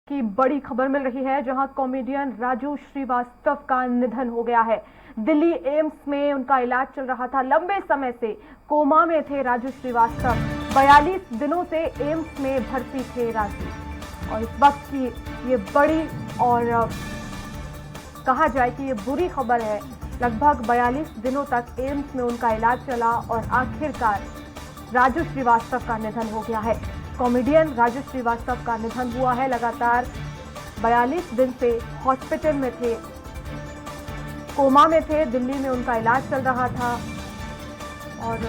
की बड़ी खबर मिल रही है, जहां कॉमेडियन राजू श्रीवास्तव का निधन हो गया है। दिल्ली एम्स में उनका इलाज चल रहा था। लंबे समय से कोमा में थे राजू श्रीवास्तव। 42 दिनों से एम्स में भर्ती थे राजू, और इस वक्त की ये बड़ी और कहा जाए कि ये बुरी खबर है। लगभग 42 दिनों तक एम्स में उनका इलाज चला और आखिरकार राजू श्रीवास्तव का निधन हो गया है। कॉमेडियन राजू श्रीवास्तव का निधन हुआ है। लगातार 42 दिन से हॉस्पिटल में थे, कोमा में थे, दिल्ली में उनका इलाज चल रहा था और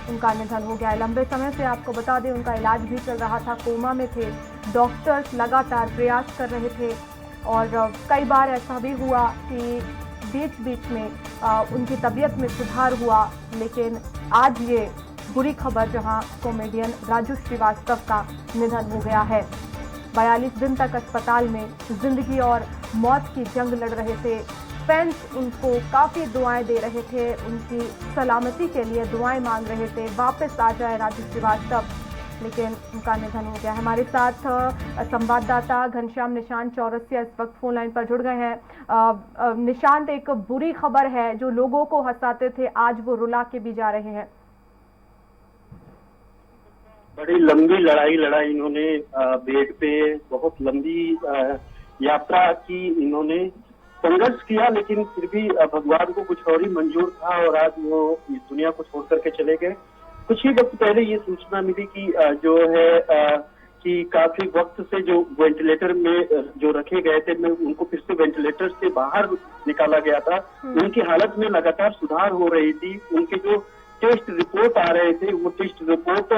उनका निधन हो गया है। लंबे समय से आपको बता दें उनका इलाज भी चल रहा था, कोमा में थे। डॉक्टर्स लगातार प्रयास कर रहे थे और कई बार ऐसा भी हुआ कि बीच बीच में उनकी तबीयत में सुधार हुआ, लेकिन आज ये बुरी खबर जहां कॉमेडियन राजू श्रीवास्तव का निधन हो गया है। 42 दिन तक अस्पताल में जिंदगी और मौत की जंग लड़ रहे थे। फैंस उनको काफ़ी दुआएं दे रहे थे, उनकी सलामती के लिए दुआएं मांग रहे थे, वापस आ जाए राजू श्रीवास्तव, लेकिन उनका निधन हो गया। हमारे साथ संवाददाता घनश्याम निशांत चौरसिया इस वक्त फोन लाइन पर जुड़ गए हैं। निशांत, एक बुरी खबर है, जो लोगों को हंसाते थे आज वो रुला के भी जा रहे हैं। बड़ी लंबी लड़ाई इन्होंने बेड पे बहुत लंबी यात्रा की, इन्होंने संघर्ष किया, लेकिन फिर भी भगवान को कुछ और ही मंजूर था और आज वो इस दुनिया को छोड़ करके चले गए। कुछ ही वक्त पहले ये सूचना मिली कि जो है कि काफी वक्त से जो वेंटिलेटर में जो रखे गए थे, उनको फिर से वेंटिलेटर से बाहर निकाला गया था। उनकी हालत में लगातार सुधार हो रही थी। उनके जो टेस्ट रिपोर्ट आ रहे थे, वो टेस्ट रिपोर्ट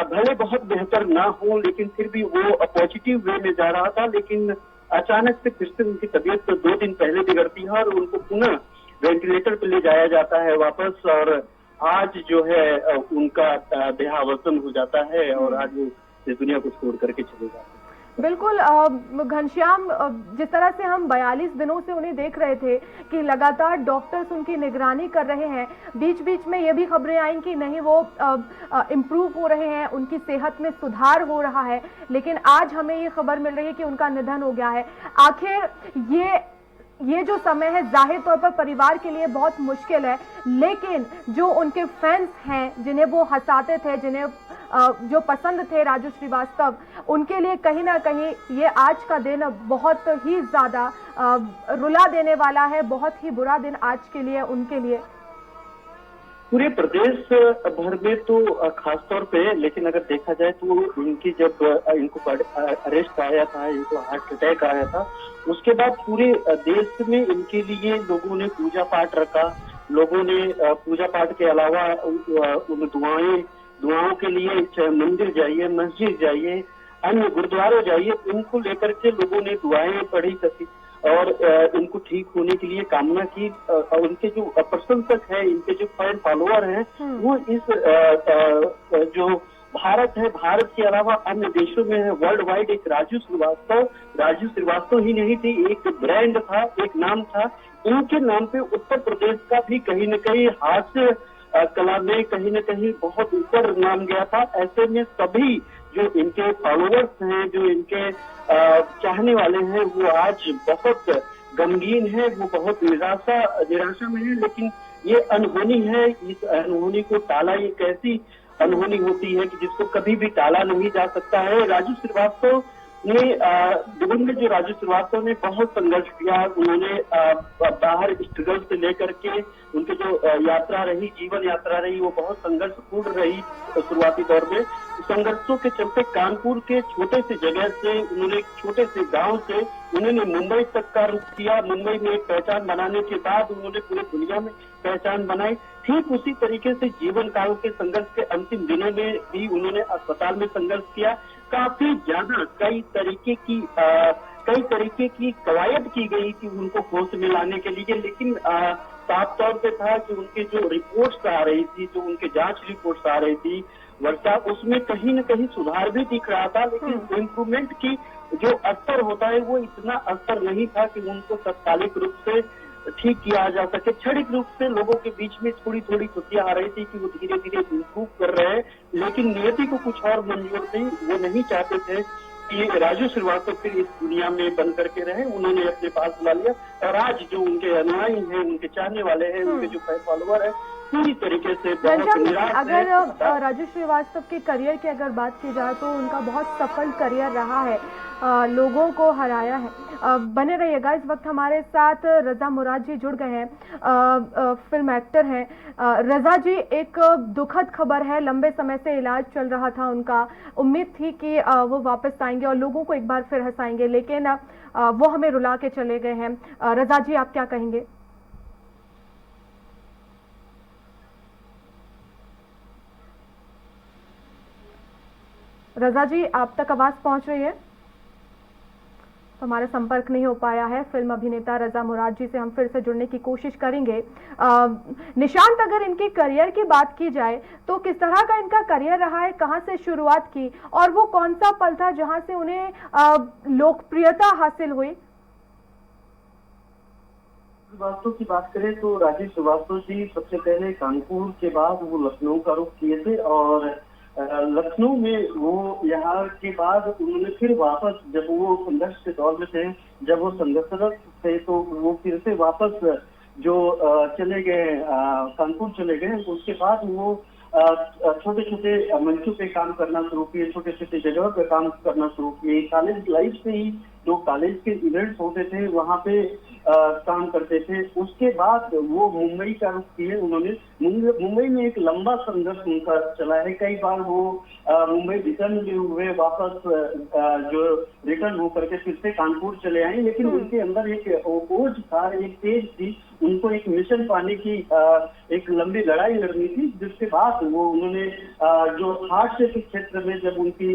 भले बहुत बेहतर ना हो, लेकिन फिर भी वो पॉजिटिव वे में जा रहा था। लेकिन अचानक से फिर से उनकी तबीयत तो 2 दिन पहले बिगड़ती है और उनको पुनः वेंटिलेटर पे ले जाया जाता है वापस, और आज जो है उनका देहावसान हो जाता है और आज वो इस दुनिया को छोड़ करके चले जाते हैं। बिल्कुल घनश्याम, जिस तरह से हम 42 दिनों से उन्हें देख रहे थे कि लगातार डॉक्टर्स उनकी निगरानी कर रहे हैं, बीच बीच में ये भी खबरें आई कि नहीं वो इम्प्रूव हो रहे हैं, उनकी सेहत में सुधार हो रहा है, लेकिन आज हमें ये खबर मिल रही है कि उनका निधन हो गया है। आखिर ये जो समय है जाहिर तौर पर परिवार के लिए बहुत मुश्किल है, लेकिन जो उनके फैंस हैं, जिन्हें वो हंसाते थे, जिन्हें जो पसंद थे राजू श्रीवास्तव, उनके लिए कहीं ना कहीं ये आज का दिन बहुत ही ज्यादा रुला देने वाला है, बहुत ही बुरा दिन आज के लिए, उनके लिए। पूरे प्रदेश भर में तो खास तौर पे, लेकिन अगर देखा जाए तो इनकी जब इनको अरेस्ट आया था, इनको हार्ट अटैक आया था, उसके बाद पूरे देश में इनके लिए लोगों ने पूजा पाठ रखा। लोगों ने पूजा पाठ के अलावा उन दुआओं के लिए चाहे मंदिर जाइए, मस्जिद जाइए, अन्य गुरुद्वारे जाइए, इनको लेकर के लोगों ने दुआएं पढ़ी और इनको ठीक होने के लिए कामना की। और उनके जो प्रशंसक है, इनके जो फैन फॉलोअर हैं, वो इस जो भारत है, भारत के अलावा अन्य देशों में है, वर्ल्ड वाइड एक राजू श्रीवास्तव ही नहीं थी, एक ब्रांड था, एक नाम था। इनके नाम पे उत्तर प्रदेश का भी कहीं न कहीं हास्य कला में कहीं न कहीं बहुत ऊपर नाम गया था। ऐसे में सभी जो इनके फॉलोअर्स हैं, जो इनके चाहने वाले हैं, वो आज बहुत गमगीन है, वो बहुत निराशा में है। लेकिन ये अनहोनी है, इस अनहोनी को टाला, ये कैसी अनहोनी होती है कि जिसको कभी भी टाला नहीं जा सकता है। राजू श्रीवास्तव ने दिवंगत जो राजू श्रीवास्तव ने बहुत संघर्ष किया। उन्होंने बाहर स्ट्रगल से लेकर के उनकी जो यात्रा रही, जीवन यात्रा रही, वो बहुत संघर्षपूर्ण रही। शुरुआती दौर में संघर्षों के चलते कानपुर के छोटे से जगह से, उन्होंने छोटे से गांव से उन्होंने मुंबई तक का रुख किया। मुंबई में एक पहचान बनाने के बाद उन्होंने पूरी दुनिया में पहचान बनाई। ठीक उसी तरीके से जीवन काल के संघर्ष के अंतिम दिनों में भी उन्होंने अस्पताल में संघर्ष किया। काफी ज्यादा कई तरीके की कवायद की गई थी उनको होश में लाने के लिए, लेकिन साफ तौर पे था कि उनके जो रिपोर्ट्स आ रही थी, जो उनके जांच रिपोर्ट्स आ रही थी वर्षा, उसमें कहीं न कहीं सुधार भी दिख रहा था, लेकिन इम्प्रूवमेंट की जो स्तर होता है वो इतना स्तर नहीं था कि उनको तत्कालिक रूप से ठीक किया जा सके। क्षणिक रूप से लोगों के बीच में थोड़ी थोड़ी खुशियां आ रही थी कि वो धीरे धीरे इम्प्रूव कर रहे हैं, लेकिन नियति को कुछ और मंजूर थी। वो नहीं चाहते थे कि राजू श्रीवास्तव फिर इस दुनिया में बन करके रहे, उन्होंने अपने पास बुला लिया। और आज जो उनके अनुयायी हैं, उनके चाहने वाले हैं, उनके जो फॉलोअर है, पूरी तरीके से बहुत निराश अगर राजू श्रीवास्तव के करियर की अगर बात की जाए तो उनका बहुत सफल करियर रहा है, लोगों को हराया है। बने रहिएगा, इस वक्त हमारे साथ रजा मुराद जी जुड़ गए हैं, फिल्म एक्टर हैं। रजा जी, एक दुखद खबर है, लंबे समय से इलाज चल रहा था उनका, उम्मीद थी कि वो वापस आएंगे और लोगों को एक बार फिर हंसाएंगे, लेकिन वो हमें रुला के चले गए हैं। रजा जी, आप क्या कहेंगे? रजा जी, आप तक आवाज पहुंच रही है? तो हमारा संपर्क नहीं हो पाया है। फिल्म अभिनेता रजा मुराद जी से हम फिर से जुड़ने की कोशिश करेंगे। निशांत, अगर इनके करियर की बात की जाए तो किस तरह का इनका करियर रहा है, कहां से शुरुआत की और वो कौन सा पल था जहां से उन्हें लोकप्रियता हासिल हुई? श्रीवास्तव की बात करें तो राजीव श्रीवास्तव जी सबसे पहले कानपुर के बाद वो लखनऊ का रुख किए थे, और लखनऊ में वो यहाँ के बाद उन्होंने फिर वापस, जब वो संघर्ष के दौर में थे, जब वो संघर्षरत थे, तो वो फिर से वापस जो चले गए, कानपुर चले गए। उसके बाद वो छोटे छोटे मंचों पे काम करना शुरू किए, छोटे छोटे जगहों पे काम करना शुरू किए। कॉलेज लाइफ से ही जो कॉलेज के इवेंट्स होते थे वहाँ पे काम करते थे। उसके बाद वो मुंबई का रुख किए उन्होंने। मुंबई में एक लंबा संघर्ष उनका चला है, कई बार वो मुंबई रिटर्न भी हुए, वापस जो रिटर्न होकर के फिर से कानपुर चले आए, लेकिन उनके अंदर एक ओज था, एक तेज थी, उनको एक मिशन पाने की एक लंबी लड़ाई लड़नी थी, जिसके बाद वो उन्होंने जो हास्य के क्षेत्र में जब उनकी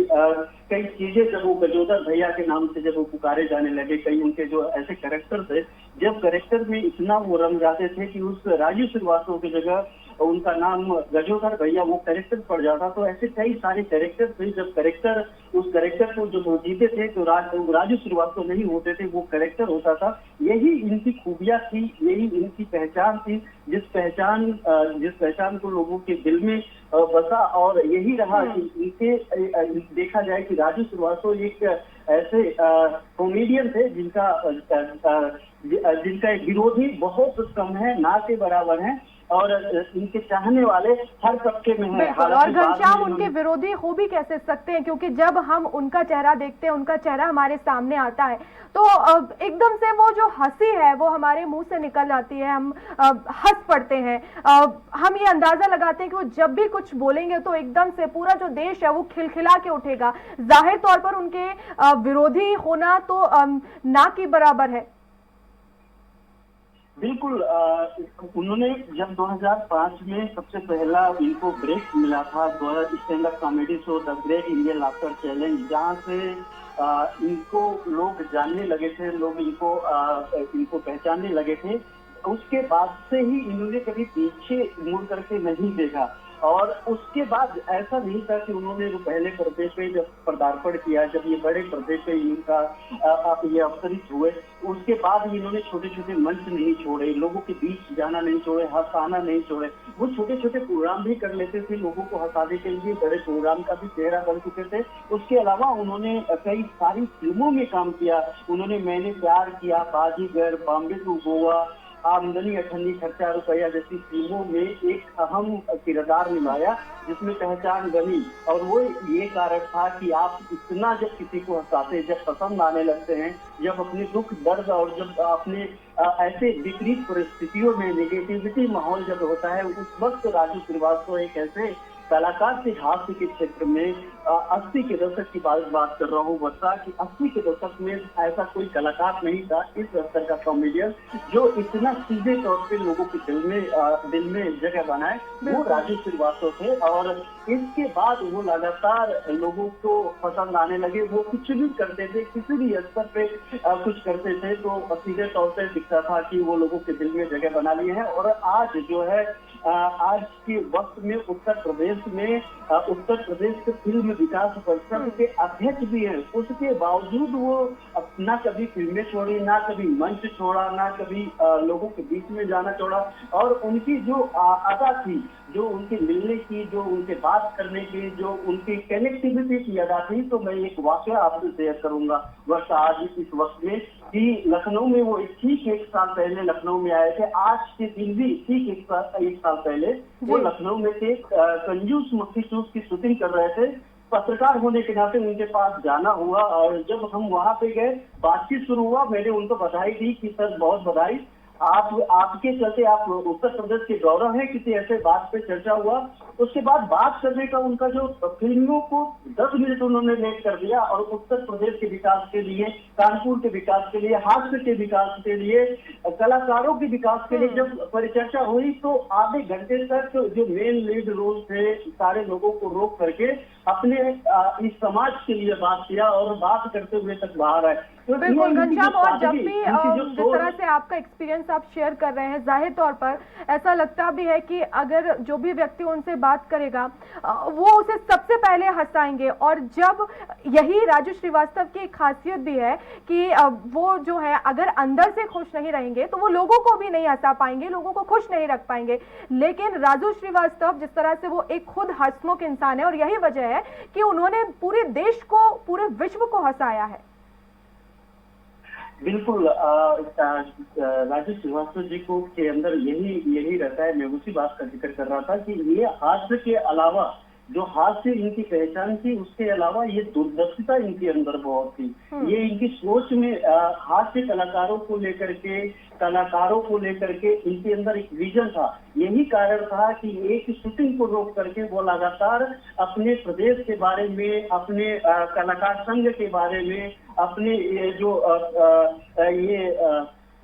कई चीजें, जब वो गजोदर भैया के नाम से जब वो पुकारे जाने लगे, कई उनके जो ऐसे कैरेक्टर थे, जब कैरेक्टर में इतना वो रंग जाते थे कि उस राजीव श्रीवास्तव की जगह उनका नाम गजोदर भैया वो कैरेक्टर पड़ जाता। तो ऐसे कई सारे कैरेक्टर थे, जब कैरेक्टर उस कैरेक्टर को जब वो जीते थे तो राजू श्रीवास्तव नहीं होते थे, वो कैरेक्टर होता था। यही इनकी खूबियां थी, यही इनकी पहचान थी, जिस पहचान को लोगों के दिल में बसा। और यही रहा कि इनके देखा जाए कि राजू श्रीवास्तव एक ऐसे कॉमेडियन थे जिनका एक विरोधी बहुत कम है, ना के बराबर है, और इनके चाहने वाले हर तबके में हैं। और घनश्याम, उनके विरोधी हो भी कैसे सकते हैं, क्योंकि जब हम उनका चेहरा देखते हैं, उनका चेहरा हमारे सामने आता है तो एकदम से वो जो हंसी है वो हमारे मुंह से निकल जाती है, हम हंस पड़ते हैं। हम ये अंदाजा लगाते हैं कि वो जब भी कुछ बोलेंगे तो एकदम से पूरा जो देश है वो खिलखिला के उठेगा। जाहिर तौर पर उनके विरोधी होना तो ना के बराबर है। बिल्कुल, उन्होंने जब 2005 में सबसे पहला इनको ब्रेक मिला था, stand up comedy show the great Indian laughter challenge, जहाँ से इनको लोग जानने लगे थे, लोग इनको पहचानने लगे थे। उसके बाद से ही इन्होंने कभी पीछे मुड़ करके नहीं देखा। और उसके बाद ऐसा नहीं था कि उन्होंने जो पहले पर्दे पे जब पदार्पण किया, जब ये बड़े पर्दे पे इनका ये अवतरित हुए, उसके बाद ही इन्होंने छोटे छोटे मंच नहीं छोड़े, लोगों के बीच जाना नहीं छोड़े, हंसाना नहीं छोड़े। वो छोटे छोटे प्रोग्राम भी कर लेते थे, लोगों को हंसाने के लिए बड़े प्रोग्राम का भी चेहरा बन चुके थे। उसके अलावा उन्होंने कई सारी फिल्मों में काम किया। उन्होंने मैंने प्यार किया, बाजीगर, बॉम्बे टू गोवा, आमदनी अठन्नी खर्चा रुपया जैसी फिल्मों में एक अहम किरदार निभाया, जिसमें पहचान बनी। और वो ये कारण था कि आप इतना जब किसी को हंसाते, जब पसंद आने लगते हैं, जब अपने दुख दर्द और जब अपने ऐसे विपरीत परिस्थितियों में नेगेटिविटी माहौल जब होता है, उस वक्त राजू श्रीवास्तव एक ऐसे कलाकार थे हास्य के क्षेत्र में। 80 के दशक की बात कर रहा हूँ वर्षा, कि 80 के दशक में ऐसा कोई कलाकार नहीं था इस स्तर का कॉमेडियन जो इतना सीधे तौर पे लोगों के दिल में जगह बनाए, वो राजू श्रीवास्तव थे। और इसके बाद वो लगातार लोगों को पसंद आने लगे। वो कुछ भी करते थे, किसी भी स्तर पे कुछ करते थे तो सीधे तौर पे दिखता था कि वो लोगों के दिल में जगह बना लिए हैं। और आज जो है, आज के वक्त में उत्तर प्रदेश के फिल्म विकास परिषद के अध्यक्ष भी हैं। उसके बावजूद वो ना कभी फिल्में छोड़ी, ना कभी मंच छोड़ा, ना कभी लोगों के बीच में जाना छोड़ा। और उनकी जो अदा थी, जो उनके मिलने की, जो उनके बात करने की, जो उनकी कनेक्टिविटी की अदा थी, तो मैं एक वाकया आपसे शेयर करूंगा बस आज इस वक्त में कि लखनऊ में वो ठीक एक साल पहले लखनऊ में आए थे। आज के दिन भी ठीक एक साल पहले वो लखनऊ में थे, कंजूस मक्खी चूस की शूटिंग कर रहे थे। पत्रकार होने के नाते उनके पास जाना हुआ और जब हम वहां पे गए, बातचीत शुरू हुआ, मैंने उनको बधाई दी कि सर बहुत बधाई, आपके चलते आप उत्तर प्रदेश के गौरव है, किसी ऐसे बात पे चर्चा हुआ। उसके बाद बात करने का उनका जो फिल्मों को 10 मिनट उन्होंने लेट कर दिया और उत्तर प्रदेश के विकास के लिए, कानपुर के विकास के लिए, हास्य के विकास के लिए, कलाकारों के विकास के लिए जब परिचर्चा हुई तो आधे घंटे तक जो मेन लीड रोल थे सारे लोगों को रोक करके अपने इस समाज के लिए बात किया और बात करते हुए तक बाहर आए। तो बिल्कुल घनश्याम, और जब भी जिस तरह से आपका एक्सपीरियंस आप शेयर कर रहे हैं, जाहिर तौर पर ऐसा लगता भी है कि अगर जो भी व्यक्ति उनसे बात करेगा वो उसे सबसे पहले हंसाएंगे। और जब यही राजू श्रीवास्तव की खासियत भी है कि वो जो है अगर अंदर से खुश नहीं रहेंगे तो वो लोगों को भी नहीं हंसा पाएंगे, लोगों को खुश नहीं रख पाएंगे। लेकिन राजू श्रीवास्तव जिस तरह से वो एक खुद हंसमुख इंसान है और यही वजह है कि उन्होंने पूरे देश को, पूरे विश्व को हंसाया है। बिल्कुल राजू श्रीवास्तव जी को के अंदर यही रहता है। मैं उसी बात का जिक्र कर रहा था कि ये हास्य के अलावा, जो हास्य इनकी पहचान थी, उसके अलावा ये दूरदर्शिता इनके अंदर बहुत थी। ये इनकी सोच में हास्य कलाकारों को लेकर के इनके अंदर एक विजन था। यही कारण था कि एक शूटिंग को रोक करके वो लगातार अपने प्रदेश के बारे में, अपने कलाकार संघ के बारे में, अपने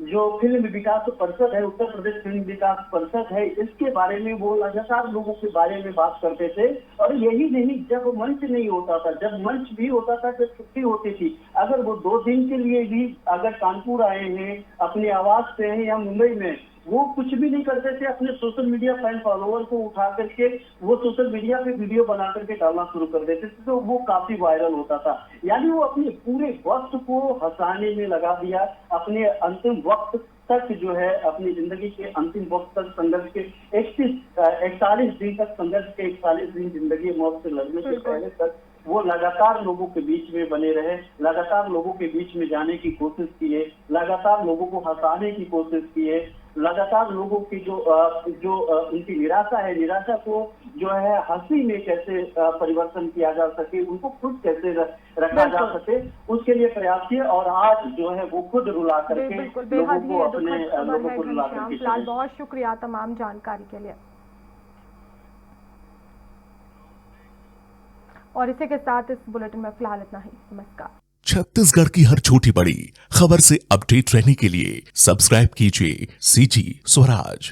जो फिल्म विकास परिषद है, उत्तर प्रदेश फिल्म विकास परिषद है, इसके बारे में वो लगातार लोगों के बारे में बात करते थे। और यही नहीं, जब मंच नहीं होता था, जब मंच भी होता था, जब छुट्टी होती थी, अगर वो 2 दिन के लिए भी अगर कानपुर आए हैं, अपने आवास पे हैं या मुंबई में, वो कुछ भी नहीं करते थे, अपने सोशल मीडिया फैन फॉलोअर को उठा करके वो सोशल मीडिया पे वीडियो बना करके डालना शुरू कर देते थे, तो वो काफी वायरल होता था। यानी वो अपने पूरे वक्त को हंसाने में लगा दिया, अपने अंतिम वक्त तक जो है, अपनी जिंदगी के अंतिम वक्त तक संघर्ष के 41 दिन तक, संघर्ष के 41 दिन जिंदगी मौत से लड़ने से पहले तक वो लगातार लोगों के बीच में बने रहे, लगातार लोगों के बीच में जाने की कोशिश किए, लगातार लोगों को हंसाने की कोशिश किए, लगातार लोगों की जो उनकी निराशा है, निराशा को जो है हंसी में कैसे परिवर्तन किया जा सके, उनको खुद कैसे रखा जा सके, उसके लिए प्रयास किए। और आज जो है वो खुद रुला करके लोगों को रुला करके। फिलहाल बहुत शुक्रिया तमाम जानकारी के लिए। और इसी के साथ इस बुलेटिन में फिलहाल इतना ही। नमस्कार। छत्तीसगढ़ की हर छोटी बड़ी खबर से अपडेट रहने के लिए सब्सक्राइब कीजिए CG स्वराज।